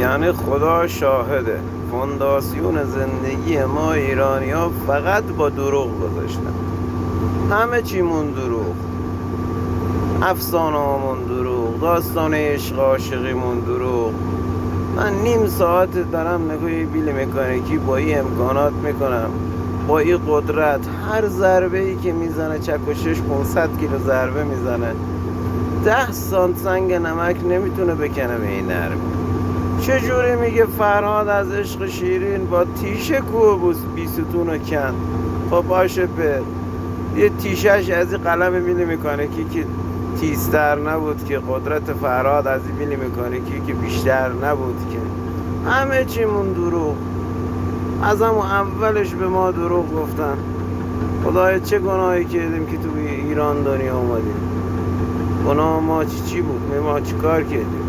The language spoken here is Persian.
یعنی خدا شاهده فونداسیون زندگی ما ایرانی ها فقط با دروغ گذاشتن. همه چیمون دروغ، افسانه هامون دروغ، داستان عشق عاشقیمون دروغ. من نیم ساعت دارم نگاه بیل مکانیکی با این امکانات میکنم، با این قدرت. هر ضربه ای که میزنه چک و شش 500 کیلو ضربه میزنه، 10 سانت سنگ نمک نمیتونه بکنه به این نرمی. چجوری میگه فرهاد از عشق شیرین با تیشه کوه بیستون و کند؟ خب باشه به یه تیشش از این قلم میلی مکانیکی که تیزتر نبود که، قدرت فرهاد از این میلی مکانیکی که بیشتر نبود که. همه چیمون دروغ، از همون اولش به ما دروغ گفتن. خدای چه گناهی کردیم که تو ایران دنیا اومدیم؟ گناه ما چی بود؟ ما چی کار کردیم؟